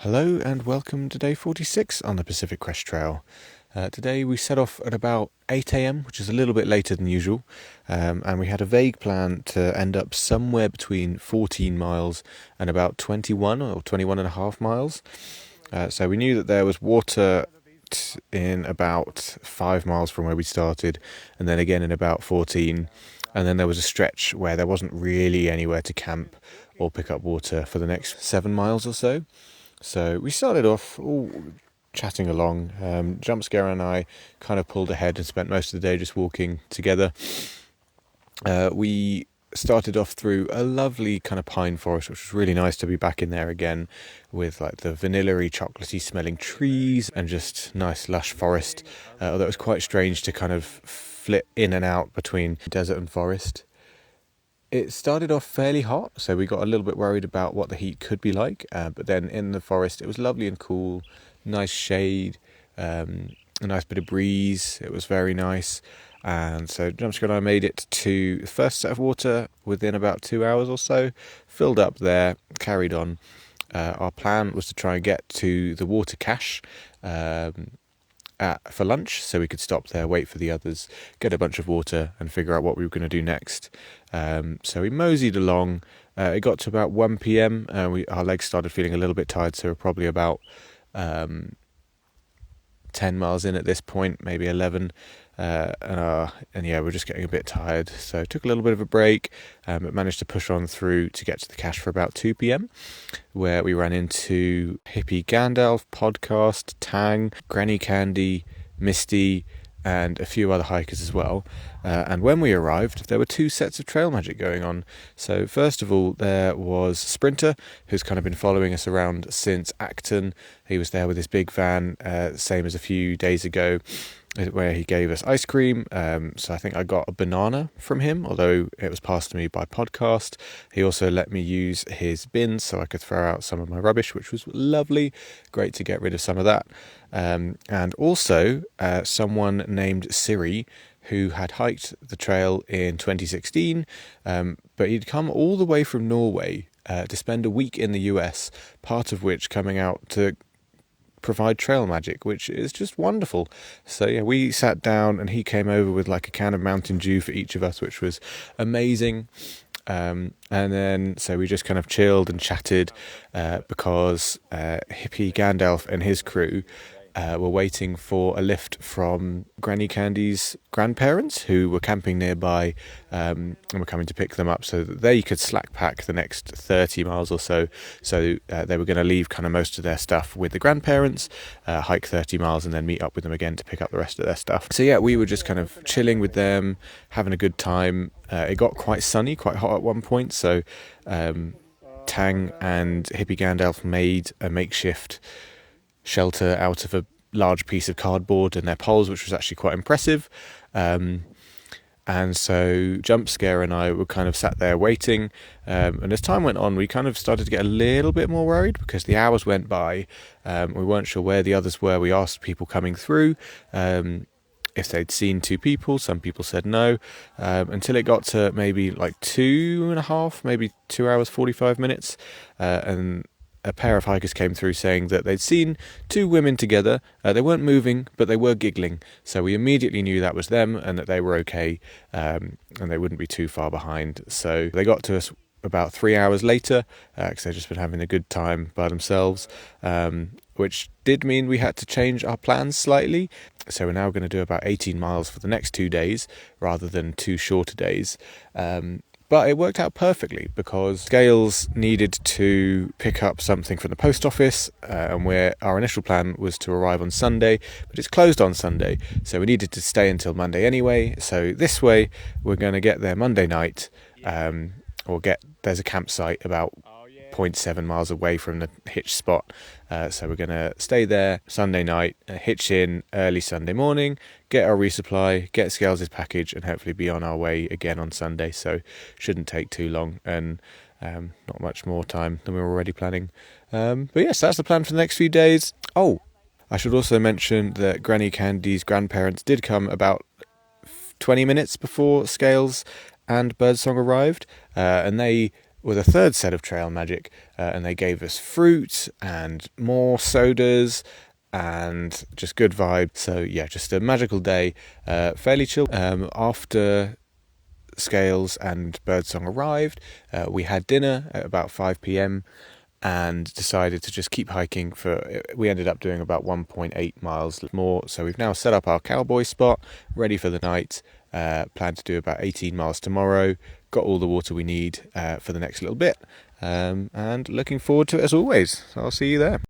Hello and welcome to day 46 on the Pacific Crest Trail. Today we set off at about 8 a.m, which is a little bit later than usual, and we had a vague plan to end up somewhere between 14 miles and about 21 or 21 and a half miles. So we knew that there was water in about 5 miles from where we started, and then again in about 14, and then there was a stretch where there wasn't really anywhere to camp or pick up water for the next 7 miles or so. So we started off all chatting along. Jump Scare and I kind of pulled ahead and spent most of the day just walking together. We started off through a lovely kind of pine forest, which was really nice to be back in there again, with like the vanilla-y, chocolatey smelling trees and just nice lush forest. Although it was quite strange to kind of flit in and out between desert and forest. It started off fairly hot, so we got a little bit worried about what the heat could be like, but then in the forest it was lovely and cool, nice shade, a nice bit of breeze. It was very nice, and so Jumpscare and I made it to the first set of water within about 2 hours or so, filled up there, carried on. Our plan was to try and get to the water cache for lunch, so we could stop there, wait for the others, get a bunch of water and figure out what we were going to do next. So we moseyed along. It got to about 1 p.m. Our legs started feeling a little bit tired, so we're probably about 10 miles in at this point, maybe 11. We're just getting a bit tired, so took a little bit of a break, but managed to push on through to get to the cache for about 2 p.m, where we ran into Hippie Gandalf, Podcast, Tang, Granny Candy, Misty, and a few other hikers as well. And when we arrived, there were two sets of trail magic going on. So first of all, there was Sprinter, who's kind of been following us around since Acton. He was there with his big van, same as a few days ago, where he gave us ice cream. So I think I got a banana from him, although it was passed to me by Podcast. He also let me use his bin so I could throw out some of my rubbish, which was lovely. Great to get rid of some of that. And also someone named Siri, who had hiked the trail in 2016, but he'd come all the way from Norway to spend a week in the US, part of which coming out to provide trail magic, which is just wonderful. So yeah, we sat down and he came over with like a can of Mountain Dew for each of us, which was amazing. And then so we just kind of chilled and chatted because Hippie Gandalf and his crew were waiting for a lift from Granny Candy's grandparents, who were camping nearby, and were coming to pick them up so that they could slack pack the next 30 miles or so. So they were going to leave kind of most of their stuff with the grandparents, hike 30 miles and then meet up with them again to pick up the rest of their stuff. So yeah, we were just kind of chilling with them, having a good time. It got quite sunny, quite hot at one point, so Tang and Hippie Gandalf made a makeshift shelter out of a large piece of cardboard and their poles, which was actually quite impressive. And so Jump Scare and I were kind of sat there waiting, and as time went on we kind of started to get a little bit more worried because the hours went by. We weren't sure where the others were. We asked people coming through if they'd seen two people. Some people said no, until it got to maybe like 2.5, maybe 2 hours 45 minutes, and a pair of hikers came through saying that they'd seen two women together. They weren't moving, but they were giggling. So we immediately knew that was them and that they were okay, and they wouldn't be too far behind. So they got to us about 3 hours later, because they'd just been having a good time by themselves, which did mean we had to change our plans slightly. So we're now going to do about 18 miles for the next 2 days rather than 2 shorter days. But it worked out perfectly because Scales needed to pick up something from the post office, and our initial plan was to arrive on Sunday, but it's closed on Sunday, so we needed to stay until Monday anyway. So this way we're going to get there Monday night, there's a campsite about 0.7 miles away from the hitch spot, so we're going to stay there Sunday night, hitch in early Sunday morning, get our resupply, get Scales' package, and hopefully be on our way again on Sunday. So shouldn't take too long, and not much more time than we were already planning. But yes, that's the plan for the next few days. Oh, I should also mention that Granny Candy's grandparents did come about 20 minutes before Scales and Birdsong arrived, and they with a third set of Trail Magic, and they gave us fruit and more sodas and just good vibe. So yeah, just a magical day, fairly chill. After Scales and Birdsong arrived, we had dinner at about 5 p.m. and decided to just keep hiking. We ended up doing about 1.8 miles more, so we've now set up our cowboy spot, ready for the night. Plan to do about 18 miles tomorrow. Got all the water we need for the next little bit, and looking forward to it as always. I'll see you there.